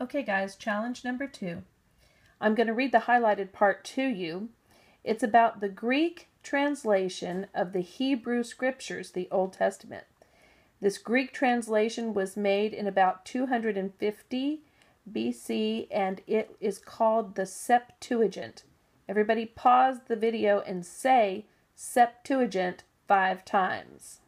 Okay guys, challenge number 2. I'm going to read the highlighted part to you. It's about the Greek translation of the Hebrew scriptures, the Old Testament. This Greek translation was made in about 250 BC and it is called the Septuagint. Everybody pause the video and say Septuagint 5 times.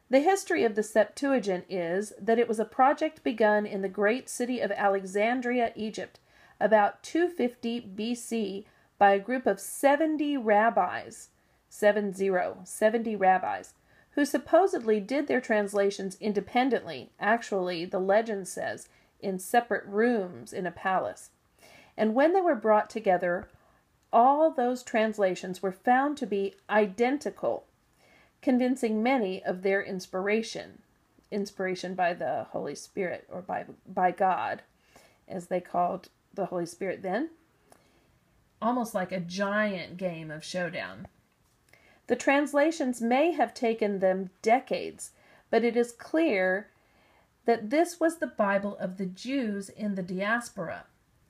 The history of the Septuagint is that it was a project begun in the great city of Alexandria, Egypt, about 250 BC by a group of 70 rabbis, 70 rabbis, who supposedly did their translations independently, actually, the legend says, in separate rooms in a palace. And when they were brought together, all those translations were found to be identical, convincing many of their inspiration by the Holy Spirit, or by God, as they called the Holy Spirit then. Almost like a giant game of showdown. The translations may have taken them decades, but it is clear that this was the Bible of the Jews in the diaspora.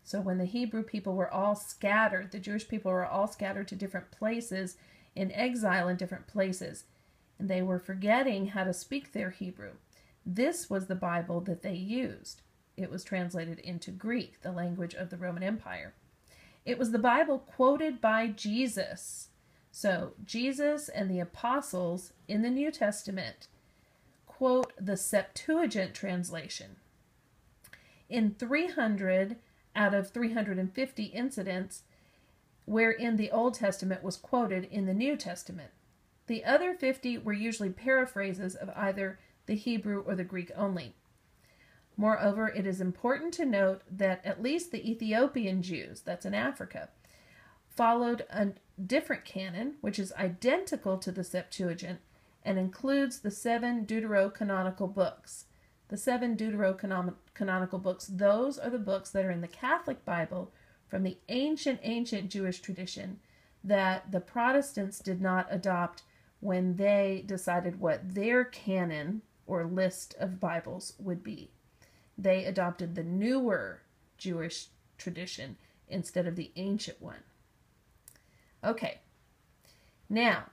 So when the Hebrew people were all scattered, the Jewish people were all scattered to different places, in exile in different places, and they were forgetting how to speak their Hebrew. This was the Bible that they used. It was translated into Greek, the language of the Roman Empire. It was the Bible quoted by Jesus. So Jesus and the apostles in the New Testament quote the Septuagint translation. In 300 out of 350 incidents wherein the Old Testament was quoted in the New Testament. The other 50 were usually paraphrases of either the Hebrew or the Greek only. Moreover, it is important to note that at least the Ethiopian Jews, that's in Africa, followed a different canon, which is identical to the Septuagint and includes the 7 deuterocanonical books. The 7 deuterocanonical books, those are the books that are in the Catholic Bible from the ancient Jewish tradition that the Protestants did not adopt when they decided what their canon or list of Bibles would be. They adopted the newer Jewish tradition instead of the ancient one. Okay, now,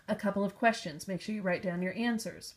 a couple of questions. Make sure you write down your answers.